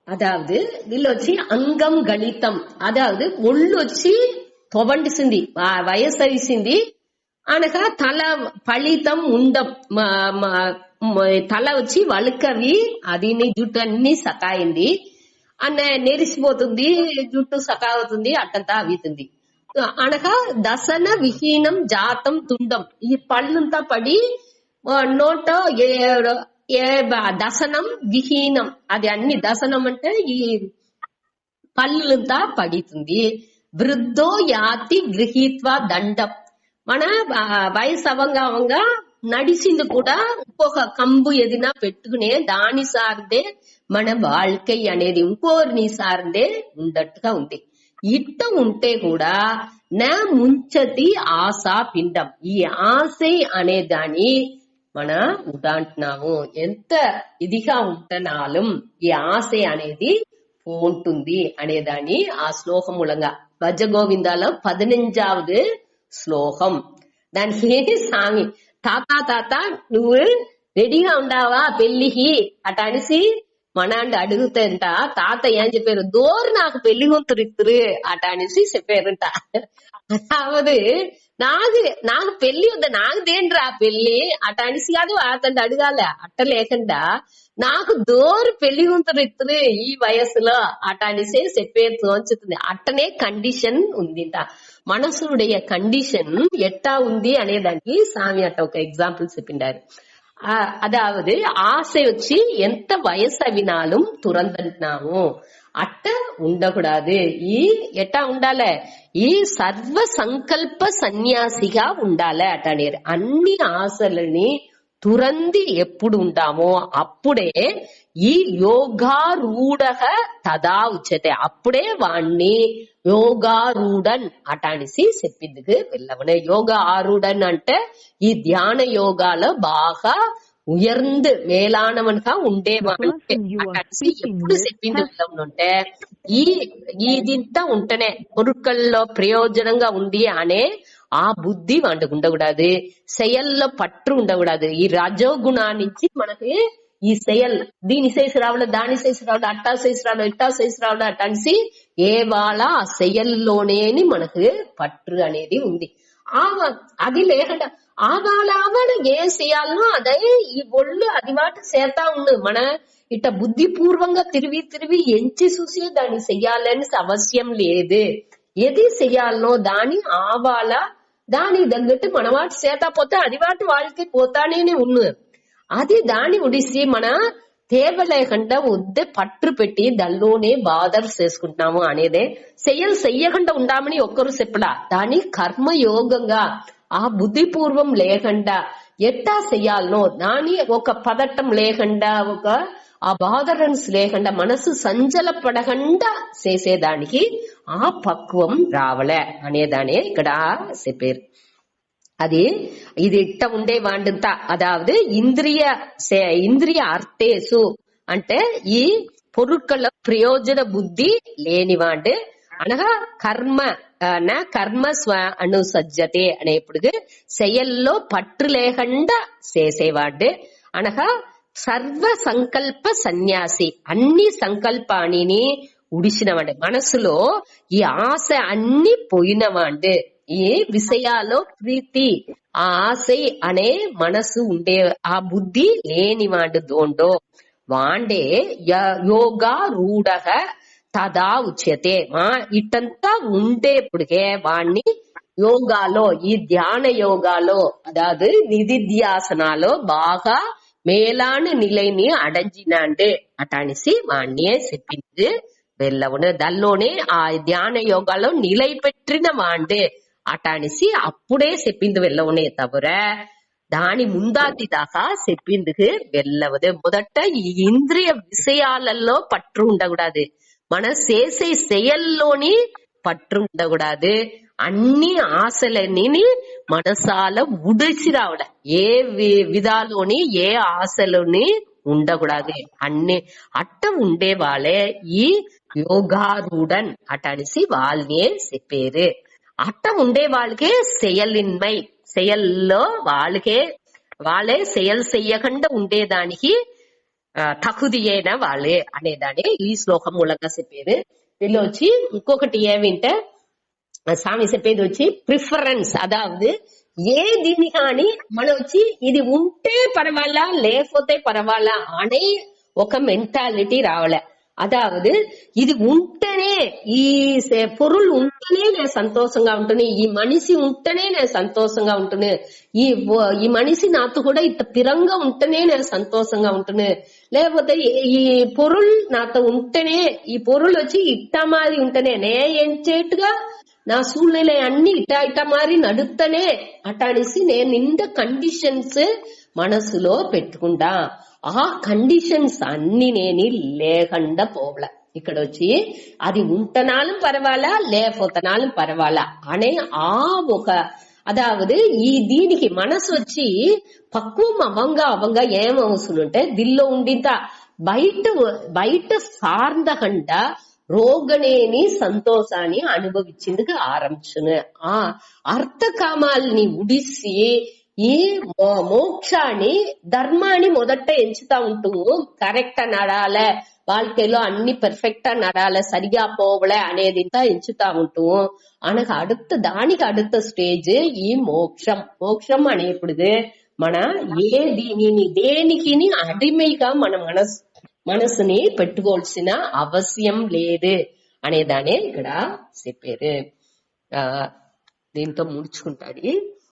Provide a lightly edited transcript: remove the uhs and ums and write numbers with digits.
అదావదు వీళ్ళొచ్చి అంగం గళితం, అదావదు ఒళ్ళు వచ్చి తొబండిసింది, వయసరిసింది అనగా తల ఫలితం ఉండం, తల వచ్చి వలుకవి అది జుట్టు అన్ని సకాయింది అన్న నెరిసిపోతుంది, జుట్టు సకా అవుతుంది, అట్టంతా అవుతుంది అనగా దసన విహీనం జాతం తుండం, ఈ పళ్ళంతా పడి నోట దసనం విహీనం, అది అన్ని దసనం అంటే ఈ పళ్ళంతా పడుతుంది. వృద్ధో యాతి గృహీత్వ దండం, మన వయసు అవంగా నడిచింది కూడా ఇంకొక కంబు ఏదినా పెట్టుకునే దాని సార్దే మన வாழ்க்கை అనేది ఇంకోరిని సార్దే ఉండట్టుగా ఉంది. ఇట్ట ఉంటే కూడా నా ముంచతి ఆశా పిండం, ఈ ఆశ అనే దాన్ని మన ఉదాంటున్నాము. ఎంత ఇదిగా ఉంటున్నాலும் ఈ ఆశ అనేది పోంటుంది అనేదాన్ని ఆ శ్లోకం మూలంగా భజగోవిందాలో 15వ శ్లోకం. దానికి స్వామి తాత నువ్వు రెడీగా ఉండావా పెళ్లికి అట అనేసి మనాండి అడుగుతాంట. తాత ఏం చెప్పారు, దోరు నాకు పెళ్లి కూతురు ఇత్తురు అట అనేసి చెప్పారంట. అதாவது నాకు పెళ్లి వద్ద నాకు దేంట్రా పెళ్లి అట అనేసి కాదు అతను అడగాల, అట్ట లేకుండా నాకు దోరు పెళ్లి కూతురు ఇత్తురు ఈ వయసులో అట అనేసి చెప్పేది తోచుతుంది. అట్టనే కండిషన్ ఉందింట. మనసుடைய కండిషన్ ఎట్టా ఉంది అనేదానికి స్వామి అట్ట ఒక ఎగ్జాంపుల్ చెప్పిండారు. అదావదు ఆశ వచ్చి ఎంత వయసు అవినాலும் துறந்துட்டாము అట్ట ఉండకూడదు. ఈ ఎట్టా ఉండాలి, ఈ సర్వ సంకల్ప సన్యాసిగా ఉండాలి అట అనేది. అన్ని ఆశలని తురంది ఎప్పుడు ఉంటామో అప్పుడే ఈ యోగారూఢ తదా ఉచ్యతే, అప్పుడే వాణ్ణి యోగారూఢన్ అట అనేసి చెప్పింది వెళ్ళవనే. యోగా ఆరూఢన్ అంటే ఈ ధ్యాన యోగాలో బాగా ఉయర్ந்து మేలానవన్గా ఉండేవాళ్ళే అనేసి ఎప్పుడు చెప్పింది వెళ్ళవనుంటే, ఇదింత ఉంటేనే పొరుకల్లో ప్రయోజనంగా ఉంది అనే ఆ బుద్ధి వాడికి ఉండకూడదు. செயల్లో పట్టు ఉండకూడదు. ఈ రజోగుణా నుంచి మనకి ఈ செயల్ దీని చేసి రావడం, దాని చేసి రావడం, అట్టా చేసి రావడం, ఇట్టా చేసి రావడం అట్ట అనేసి ఏవాళ ఆ செயల్లోనేని మనకు పట్టు అనేది ఉంది. అది లేకుండా ఆవాళ ఏం చేయాలనో అదే ఈ ఒళ్ళు అది వాటి చేతా ఉండు. మన ఇట్ట బుద్ధిపూర్వంగా తిరిగి ఎంచి చూసి దాన్ని చెయ్యాలని అవశ్యం లేదు. ఏది చెయ్యాలనో దాని ఆవాళ దాని తగ్గట్టు మన వాటి చేత పోతే అది వాటి వాళ్ళకి పోతానే ఉన్ను. అది దాన్ని ఉడిసి మన తేవలేకుండా వద్దే పట్టు పెట్టి దానిలోనే బాధలు చేసుకుంటున్నాము అనేదే. చెయ్యకుండా ఉండామని ఒక్కరు చెప్పలా, దాని కర్మయోగంగా ఆ బుద్ధిపూర్వం లేకుండా ఎట్టా చెయ్యాలనో దాని ఒక పదట్టం లేకుండా ఒక ఆ బాధరన్స్ లేకుండా మనసు సంచల పడకుండా చేసేదానికి ఆ పక్వం రావలే అనేదానే ఇక్కడ చెప్పారు. అది ఇది ఇట్ట ఉండే వాండంతా అదావదు ఇంద్రియ అర్థేసు అంటే ఈ పొరుక్కల ప్రయోజన బుద్ధి లేనివాండు అనగా కర్మ స్వ అనుసజ్జతే అనేప్పుడు செயల్లో పట్టు లేకుండా చేసేవాడు అనగా సర్వ సంకల్ప సన్యాసి, అన్ని సంకల్పాన్ని ఉడిసినవాడు. మనసులో ఈ ఆశ అన్ని పోయినవాడు. ఈ విషయాల్లో ప్రీతి ఆ ఆశ అనే మనసు ఉండే ఆ బుద్ధి లేనివాడు దోండో వాండే యోగా రూఢ తదా ఉచ్యతే. ఇట్టంతా ఉండేప్పుడుకే వాణ్ణి యోగాలో ఈ ధ్యాన యోగాలో అదాదు నిధిధ్యాసనాలో బాగా మేలాன நிலைని అడంజినాండు అటానిసి వాణ్ణే చెప్పింది వెళ్ళవును. దానిలోనే ఆ ధ్యాన యోగాలో నిలై పెట్టిన వాండు అటానిసి అప్పుడే చెప్పింది వెళ్ళవునే తవిర దాని ముందాది దాకా చెప్పింది వెళ్ళవదు. మొదట ఈ ఇంద్రియ విషయాలలో పట్టు ఉండకూడదు, మన చేసే செயల్లోని పట్టు ఉండకూడదు. అన్ని ఆశలని మనసాల ఉడిసి రావడం, ఏ విధాలోని ఏ ఆశలోని ఉండకూడదు. అన్ని అట్ట ఉండే వాళ్ళే ఈ యోగారూఢన్ అటనిసి వాళ్ళనే చెప్పారు. అట్ట ఉండే వాళ్ళకే செயலின்மை, செயల్లో వాళ్ళే செயల్ చెయ్యకుండా ఉండేదానికి తగుదియేన వాళ్ళే అనేదాన్ని ఈ శ్లోకం మూలంగా చెప్పేది. దీనిలో వచ్చి ఇంకొకటి ఏమింటే స్వామి చెప్పేది వచ్చి ప్రిఫరెన్స్, అదావదు ఏ దీని కానీ మనం వచ్చి ఇది ఉంటే పర్వాలా లేకపోతే పర్వాలా అనే ఒక మెంటాలిటీ రావాల. అదావదు ఇది ఉంటేనే, ఈ పొరులు ఉంటేనే నేను సంతోషంగా ఉంటున్నా, ఈ మనిషి ఉంటేనే నేను సంతోషంగా ఉంటున్నా, ఈ మనిషి నాతో కూడా ఇంత పిరంగా ఉంటేనే నేను సంతోషంగా ఉంటున్నా, లేకపోతే ఈ పొరులు నాతో ఉంటేనే, ఈ పొరులు వచ్చి ఇట్ట మారి ఉంటేనే నే ఎంచేట్టుగా నా సూழ்நிலை అన్ని ఇట మారి నడుస్తనే అటానేసి నేను నిండా కండిషన్స్ మనసులో పెట్టుకుంటా. ఆ కండిషన్స్ అన్ని నేను లేకుండా పోవల. ఇక్కడ వచ్చి అది ఉంటనాலும் పర్వాలా లేకపోతనాலும் పర్వాలా అనే ఆ ఒక అదావదు ఈ దీనికి మనసు వచ్చి పక్వం అవంగా ఏమవసరం అంటే దిల్లో ఉండింత బయట సార్ందకండ ரோகனேனி సంతోషాన్ని అనుభవించేందుకు ఆరంభించును. ఆ అర్థకామాల్ని ఉడిసి ఈ మోక్షాన్ని ధర్మాన్ని మొదట ఎంచుతా ఉంటాము. కరెక్టా నడాల, வாழ்க்கைలో అన్ని పర్ఫెక్టా నడాల, సరిగా పోవలే అనేది ఎంచుతా ఉంటాము. అనకు దానికి அடுத்த స్టేజ్ ఈ మోక్షం అనేప్పుడు మన దేనికి అడిమైగా మన మనసుని పెట్టుకోవాల్సిన అవసరం లేదు అనేదానే ఇక్కడ చెప్పారు. దీంతో ముడుచుకుంటాడు.